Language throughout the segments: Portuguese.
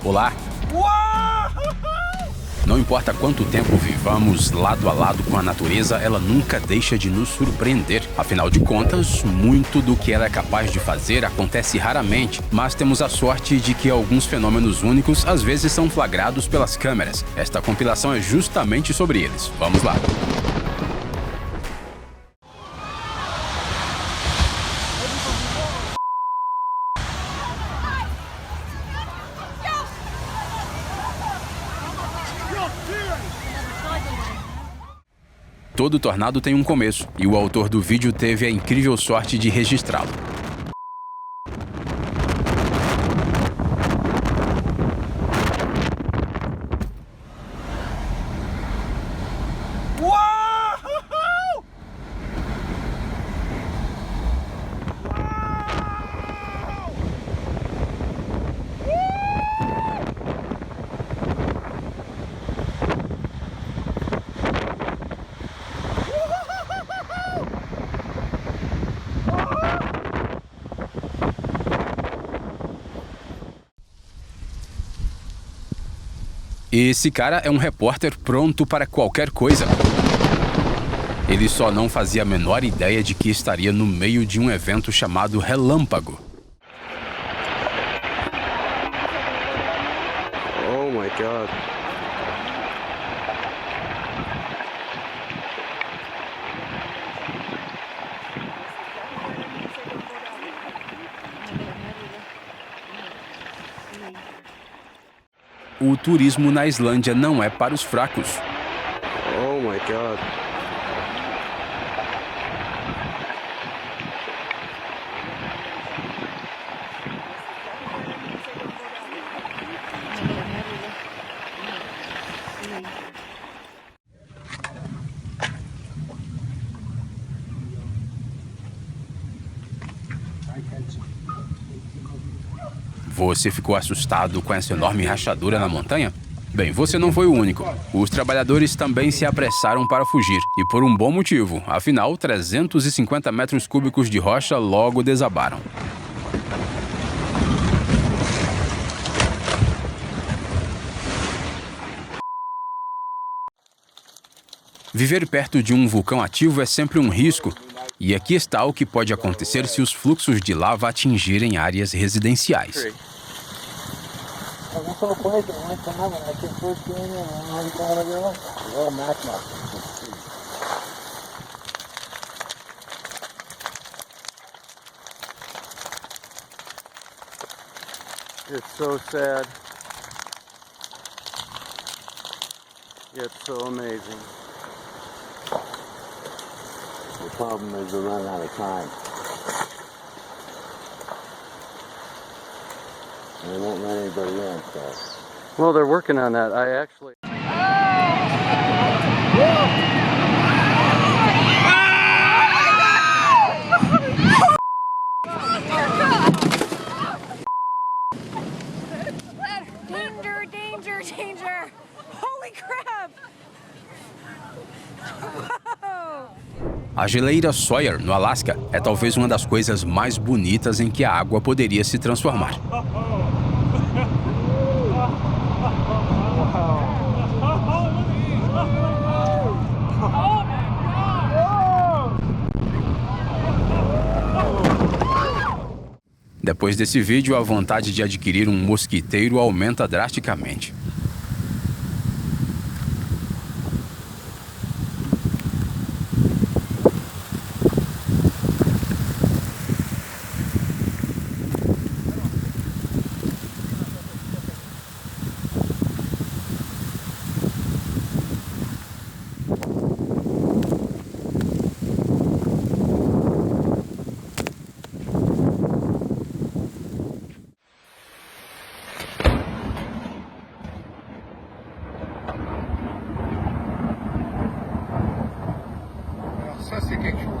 Olá! Não importa quanto tempo vivamos lado a lado com a natureza, ela nunca deixa de nos surpreender. Afinal de contas, muito do que ela é capaz de fazer acontece raramente, mas temos a sorte de que alguns fenômenos únicos às vezes são flagrados pelas câmeras. Esta compilação é justamente sobre eles. Vamos lá! Todo tornado tem um começo, e o autor do vídeo teve a incrível sorte de registrá-lo. Esse cara é um repórter pronto para qualquer coisa. Ele só não fazia a menor ideia de que estaria no meio de um evento chamado Relâmpago. Oh my God. O turismo na Islândia não é para os fracos. Oh my God. Você ficou assustado com essa enorme rachadura na montanha? Bem, você não foi o único. Os trabalhadores também se apressaram para fugir, e por um bom motivo. Afinal, 350 metros cúbicos de rocha logo desabaram. Viver perto de um vulcão ativo é sempre um risco. E aqui está o que pode acontecer se os fluxos de lava atingirem áreas residenciais. It's so sad. Yet so amazing. The problem is we're running out of time. And they won't let anybody in, so. Well, they're working on that. I actually... Danger, danger, danger! Holy crap! A geleira Sawyer, no Alasca, é talvez uma das coisas mais bonitas em que a água poderia se transformar. Depois desse vídeo, a vontade de adquirir um mosquiteiro aumenta drasticamente. Ça, c'est quelque chose.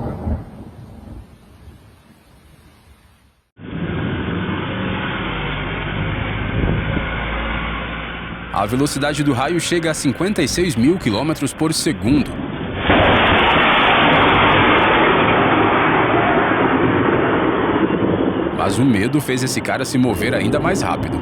A velocidade do raio chega a 56 mil quilômetros por segundo. Mas o medo fez esse cara se mover ainda mais rápido.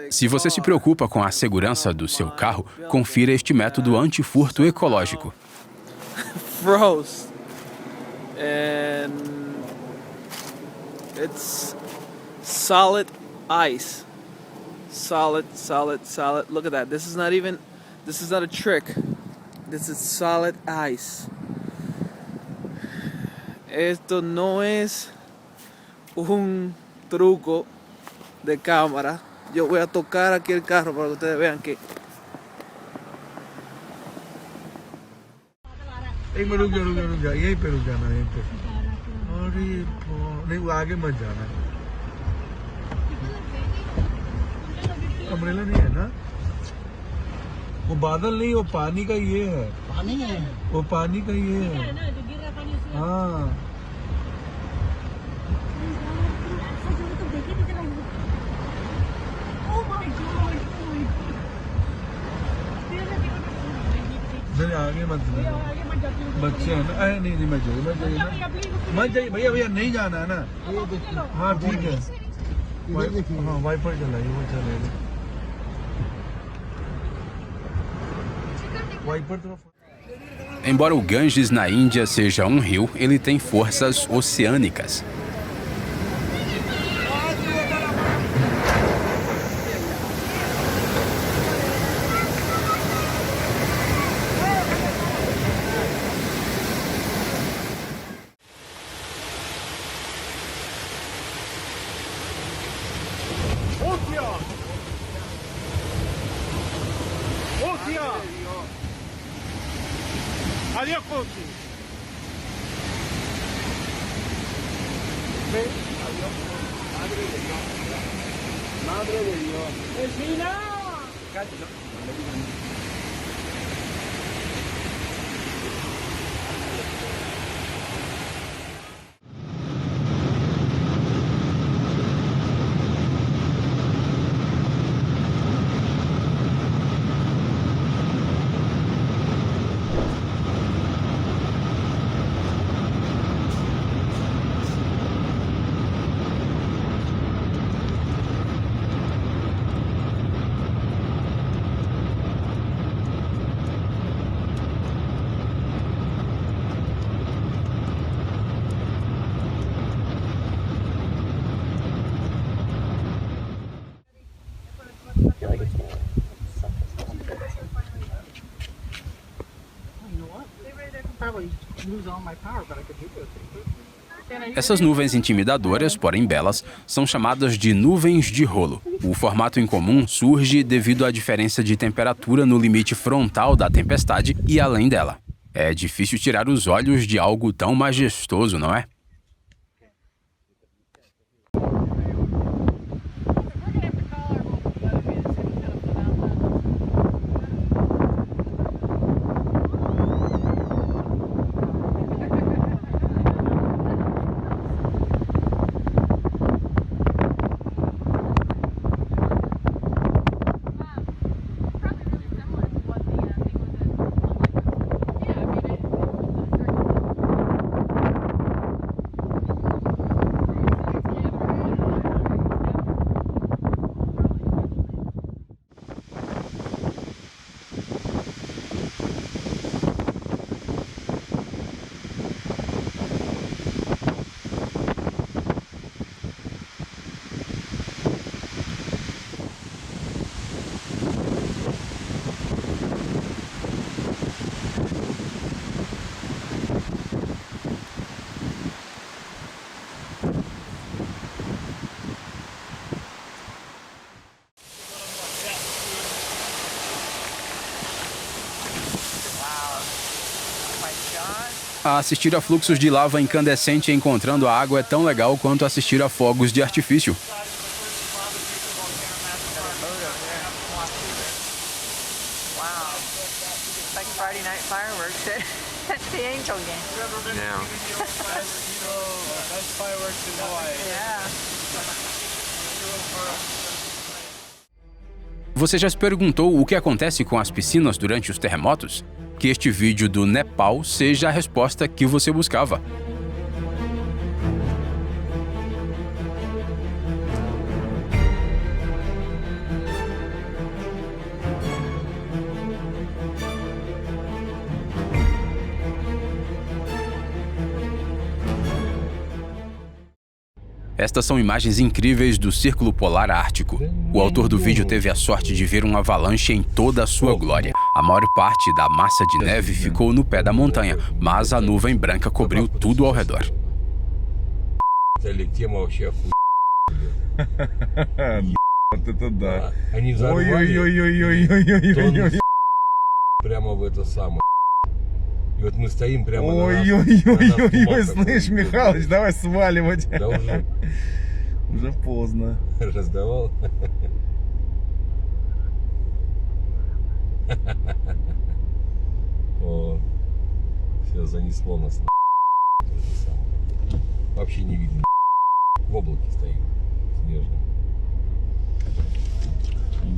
Se você se preocupa com a segurança do seu carro, confira este método antifurto ecológico. Froze. And it's solid ice. Solid. Look at that. This is not a trick. This is solid ice. Esto no es un truco de cámara. Yo voy a tocar aquí el carro para que ustedes vean que एक मिनट रुक जा यहीं पे रुक जाना यहीं पे अरे नहीं वो आगे मत जाना अम्ब्रेला नहीं है ना वो बादल नहीं वो पानी का ये है पानी है वो पानी का ये है हाँ आगे मत बच्चे हैं ना नहीं मत जाइए भैया नहीं जाना है ना हाँ ठीक है हाँ वाइपर चलाइए वो चलेगा वाइपर तो Embora o Ganges na Índia seja um rio, ele tem forças oceânicas. Adiós, Cochi. Madre de Dios. ¡Vecina! Essas nuvens intimidadoras, porém belas, são chamadas de nuvens de rolo. O formato incomum surge devido à diferença de temperatura no limite frontal da tempestade e além dela. É difícil tirar os olhos de algo tão majestoso, não é? Assistir a fluxos de lava incandescente encontrando a água é tão legal quanto assistir a fogos de artifício. Você já se perguntou o que acontece com as piscinas durante os terremotos? Que este vídeo do Nepal seja a resposta que você buscava. Estas são imagens incríveis do Círculo Polar Ártico. O autor do vídeo teve a sorte de ver um avalanche em toda a sua glória. A maior parte da massa de neve ficou no pé da montanha, mas a nuvem branca cobriu tudo ao redor. Это да. Они взорвали Ой-ой-ой-ой-ой-ой-ой-ой. прямо в это самое. И вот мы стоим прямо на нас. Ой-ой-ой-ой-ой, слышь, Михалыч, давай сваливать. Да уже Уже поздно. раздавал. О, все занесло нас на. То же самое. Вообще не видно. В облаке стоим снежном.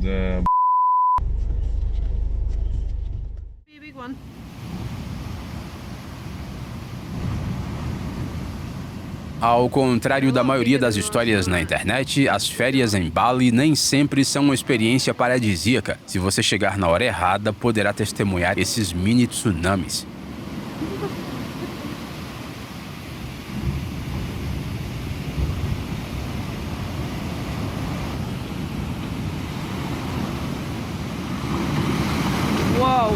Да. Big one. Ao contrário da maioria das histórias na internet, as férias em Bali nem sempre são uma experiência paradisíaca. Se você chegar na hora errada, poderá testemunhar esses mini tsunamis. Whoa.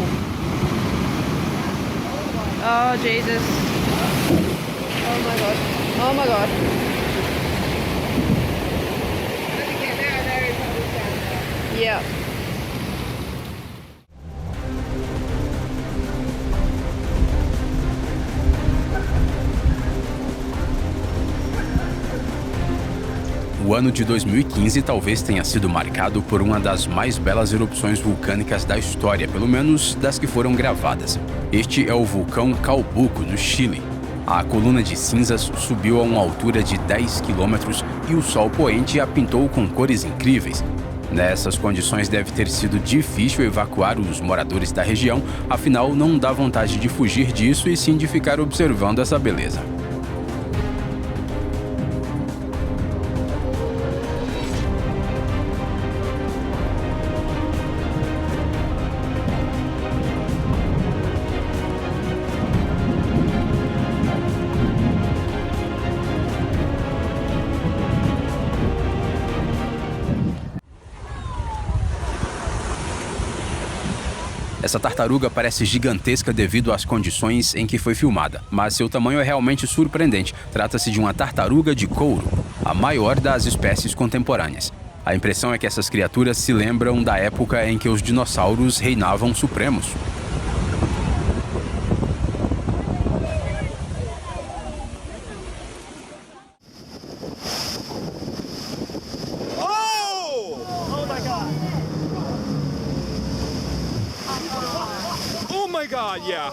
Oh, Jesus. Oh my God. Oh my God. Yeah. O ano de 2015 talvez tenha sido marcado por uma das mais belas erupções vulcânicas da história, pelo menos das que foram gravadas. Este é o vulcão Calbuco, no Chile. A coluna de cinzas subiu a uma altura de 10 quilômetros e o sol poente a pintou com cores incríveis. Nessas condições deve ter sido difícil evacuar os moradores da região, afinal não dá vontade de fugir disso e sim de ficar observando essa beleza. Essa tartaruga parece gigantesca devido às condições em que foi filmada, mas seu tamanho é realmente surpreendente. Trata-se de uma tartaruga de couro, a maior das espécies contemporâneas. A impressão é que essas criaturas se lembram da época em que os dinossauros reinavam supremos. Oh my God, yeah.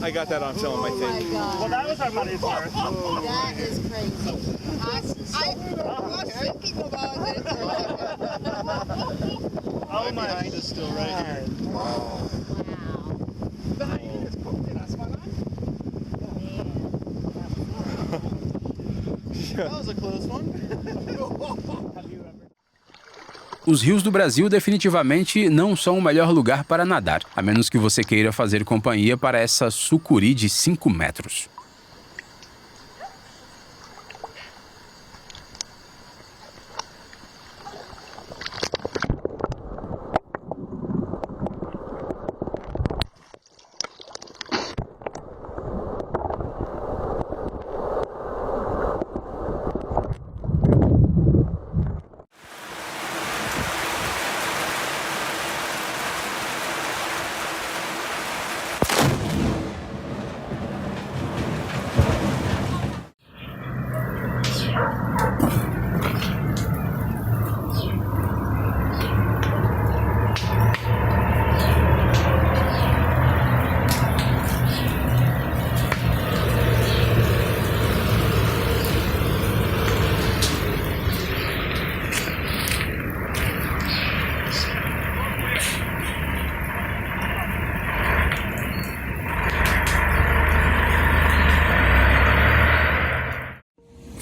I got that on film, I think. Well, that was our money's worth. That is crazy. I was thinking about it. Oh my God. Is still right here. Wow. That was a close one. Os rios do Brasil definitivamente não são o melhor lugar para nadar, a menos que você queira fazer companhia para essa sucuri de 5 metros.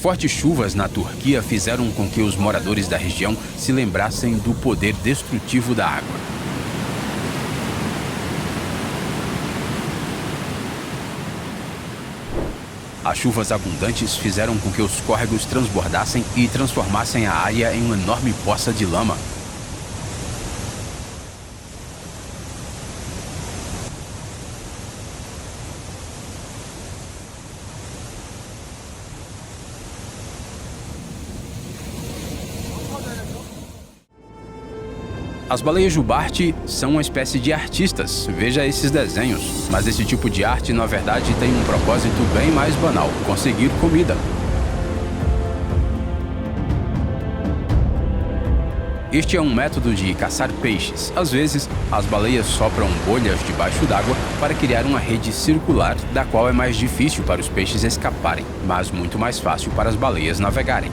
fortes chuvas na Turquia fizeram com que os moradores da região se lembrassem do poder destrutivo da água. As chuvas abundantes fizeram com que os córregos transbordassem e transformassem a área em uma enorme poça de lama. As baleias jubarte são uma espécie de artistas, veja esses desenhos. Mas esse tipo de arte, na verdade, tem um propósito bem mais banal: conseguir comida. Este é um método de caçar peixes. Às vezes, as baleias sopram bolhas debaixo d'água para criar uma rede circular, da qual é mais difícil para os peixes escaparem, mas muito mais fácil para as baleias navegarem.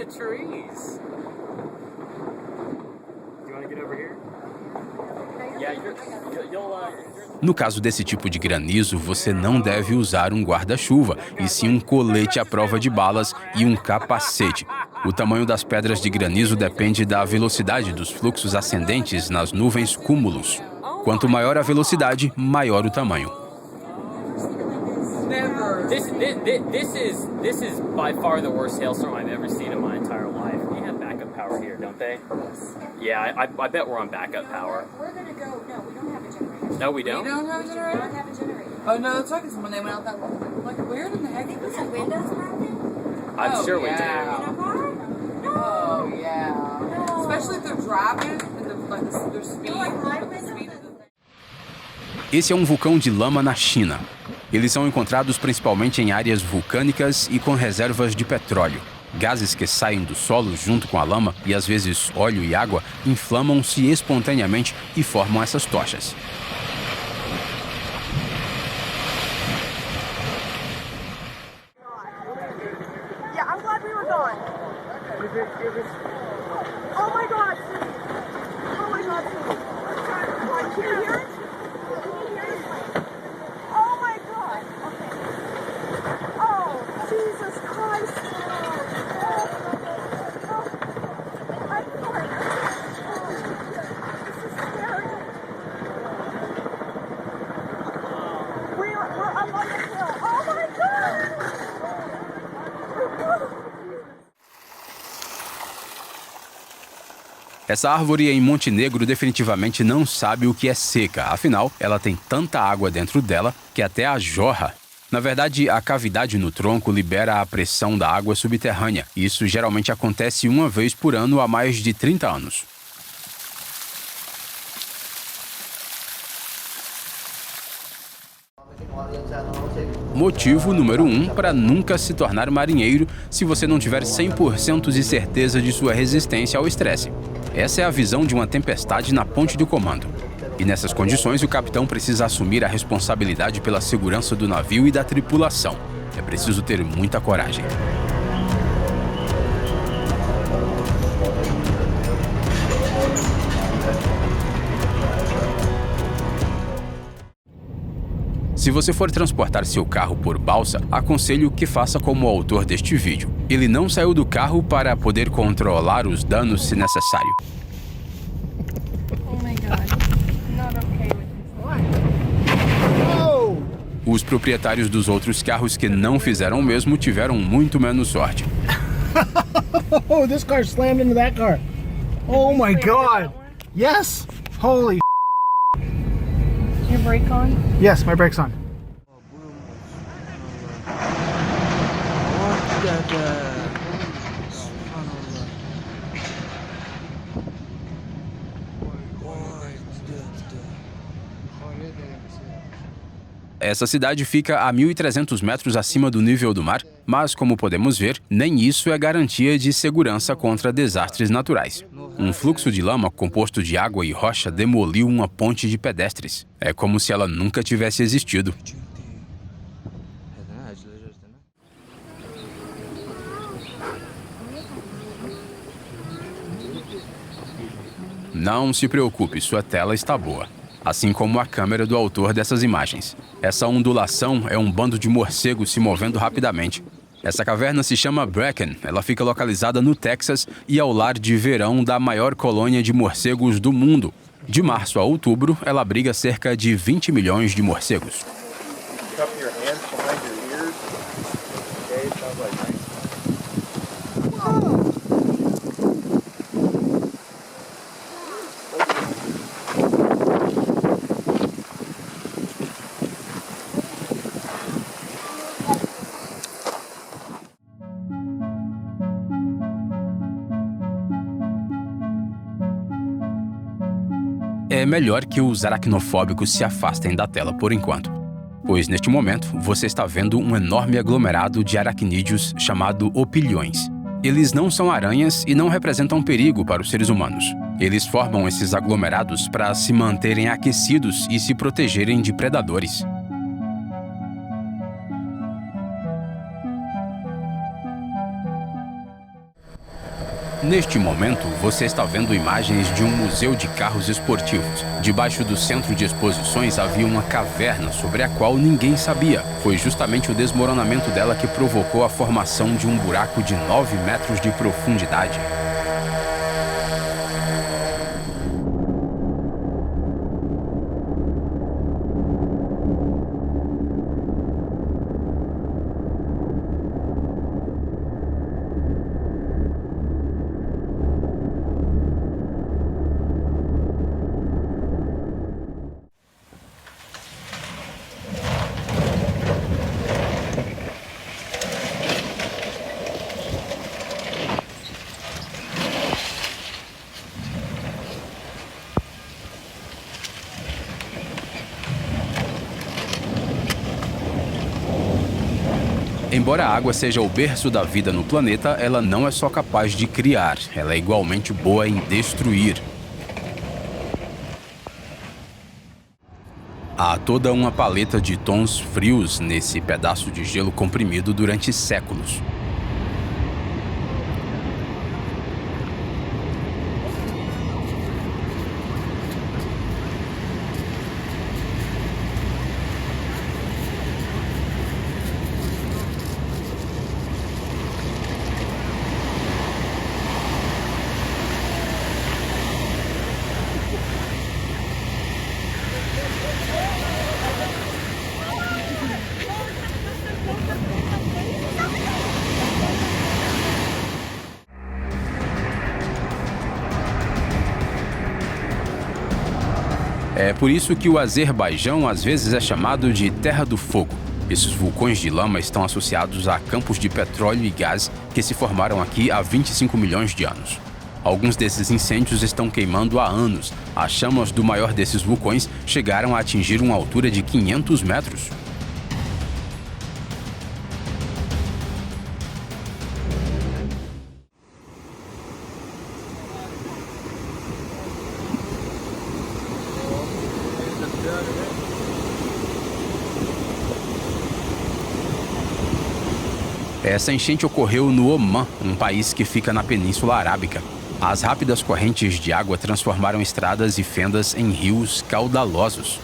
Trees. You want to get over here? Yeah, No caso desse tipo de granizo, você não deve usar um guarda-chuva, e sim um colete à prova de balas e um capacete. O tamanho das pedras de granizo depende da velocidade dos fluxos ascendentes nas nuvens cúmulos. Quanto maior a velocidade, maior o tamanho. This is by far the worst hailstorm I've ever seen in my entire life. They have backup power here, don't they? Yeah, I bet we're on backup power. We're gonna go. No, we don't have a generator. No, we don't? We don't have a generator? We don't have a generator. Oh, no, that's right, because when they went out that way, like, where in the heck is Was the windows broken? I'm sure we In do. a car? No. Oh, yeah. No. Especially if they're driving and their speed. Esse é um vulcão de lama na China. Eles são encontrados principalmente em áreas vulcânicas e com reservas de petróleo. Gases que saem do solo junto com a lama, e às vezes óleo e água, inflamam-se espontaneamente e formam essas tochas. Yeah, I'm glad we were gone. Oh my God! Oh my God! Can you hear it? Oh my God! Okay. Oh, Jesus Christ! I'm sorry. This is scary. We're up on the hill. Oh my God! Essa árvore em Montenegro definitivamente não sabe o que é seca, afinal, ela tem tanta água dentro dela que até a jorra. Na verdade, a cavidade no tronco libera a pressão da água subterrânea. Isso geralmente acontece uma vez por ano há mais de 30 anos. Motivo número 1 para nunca se tornar marinheiro se você não tiver 100% de certeza de sua resistência ao estresse. Essa é a visão de uma tempestade na ponte de comando. E nessas condições, o capitão precisa assumir a responsabilidade pela segurança do navio e da tripulação. É preciso ter muita coragem. Se você for transportar seu carro por balsa, aconselho que faça como o autor deste vídeo. Ele não saiu do carro para poder controlar os danos se necessário. Oh my God. Not okay with this. Os proprietários dos outros carros que não fizeram o mesmo tiveram muito menos sorte. Oh, this car slammed into that car. Oh my God. Yes. Holy. Your brake on? Yes, my brake's on. Essa cidade fica a 1.300 metros acima do nível do mar, mas, como podemos ver, nem isso é garantia de segurança contra desastres naturais. Um fluxo de lama composto de água e rocha demoliu uma ponte de pedestres. É como se ela nunca tivesse existido. Não se preocupe, sua tela está boa. Assim como a câmera do autor dessas imagens. Essa ondulação é um bando de morcegos se movendo rapidamente. Essa caverna se chama Bracken. Ela fica localizada no Texas e é o lar de verão da maior colônia de morcegos do mundo. De março a outubro, ela abriga cerca de 20 milhões de morcegos. É melhor que os aracnofóbicos se afastem da tela por enquanto, pois neste momento você está vendo um enorme aglomerado de aracnídeos chamado opilhões. Eles não são aranhas e não representam perigo para os seres humanos. Eles formam esses aglomerados para se manterem aquecidos e se protegerem de predadores. Neste momento, você está vendo imagens de um museu de carros esportivos. Debaixo do centro de exposições havia uma caverna sobre a qual ninguém sabia. Foi justamente o desmoronamento dela que provocou a formação de um buraco de 9 metros de profundidade. Embora a água seja o berço da vida no planeta, ela não é só capaz de criar, ela é igualmente boa em destruir. Há toda uma paleta de tons frios nesse pedaço de gelo comprimido durante séculos. É por isso que o Azerbaijão às vezes é chamado de Terra do Fogo. Esses vulcões de lama estão associados a campos de petróleo e gás que se formaram aqui há 25 milhões de anos. Alguns desses incêndios estão queimando há anos. As chamas do maior desses vulcões chegaram a atingir uma altura de 500 metros. Essa enchente ocorreu no Omã, um país que fica na Península Arábica. As rápidas correntes de água transformaram estradas e fendas em rios caudalosos.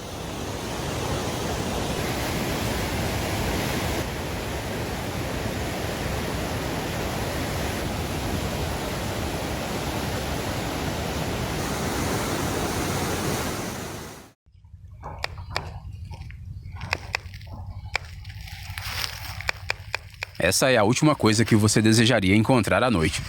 Essa é a última coisa que você desejaria encontrar à noite.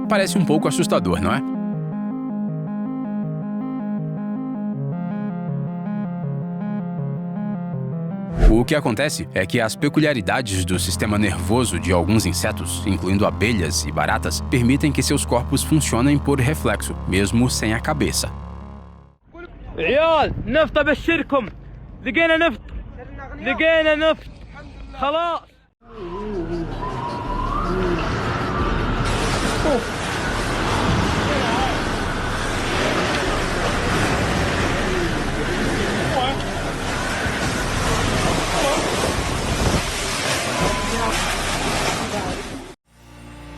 Parece um pouco assustador, não é? O que acontece é que as peculiaridades do sistema nervoso de alguns insetos, incluindo abelhas e baratas, permitem que seus corpos funcionem por reflexo, mesmo sem a cabeça. عيال نفط ابشركم لقينا نفط خلاص.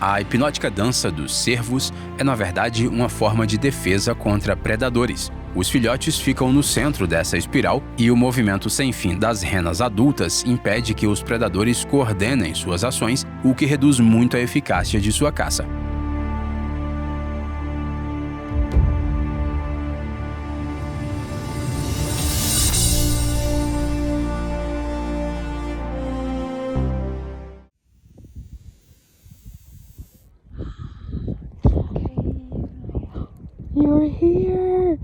A hipnótica dança dos cervos é, na verdade, uma forma de defesa contra predadores. Os filhotes ficam no centro dessa espiral e o movimento sem fim das renas adultas impede que os predadores coordenem suas ações, o que reduz muito a eficácia de sua caça.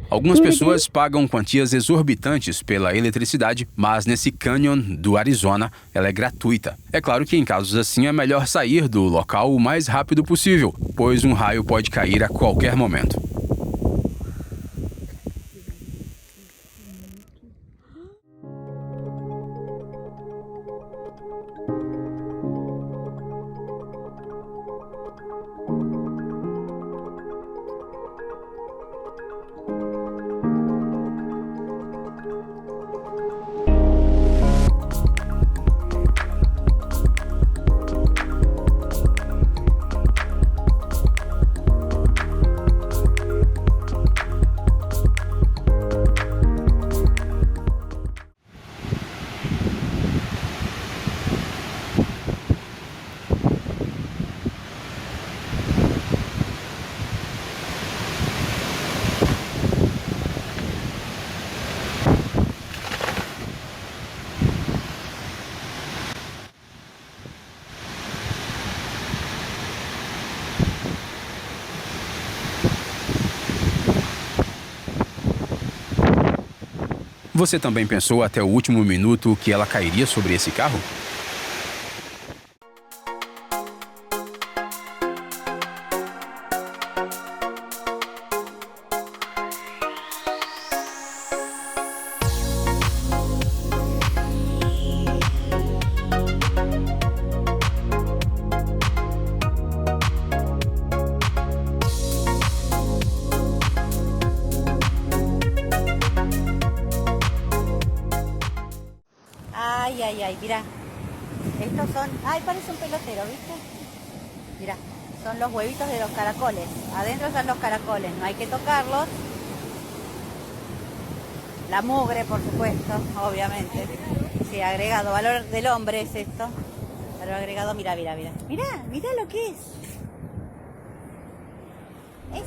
Algumas pessoas pagam quantias exorbitantes pela eletricidade, mas nesse cânion do Arizona ela é gratuita. É claro que em casos assim é melhor sair do local o mais rápido possível, pois um raio pode cair a qualquer momento. Você também pensou até o último minuto que ela cairia sobre esse carro? Ay, mira. Estos son... Ay, parece un pelotero, ¿viste? Mira, son los huevitos de los caracoles. Adentro están los caracoles, no hay que tocarlos. La mugre, por supuesto, obviamente. Sí, agregado. Valor del hombre es esto. Valor agregado, mira. Mira lo que es. Es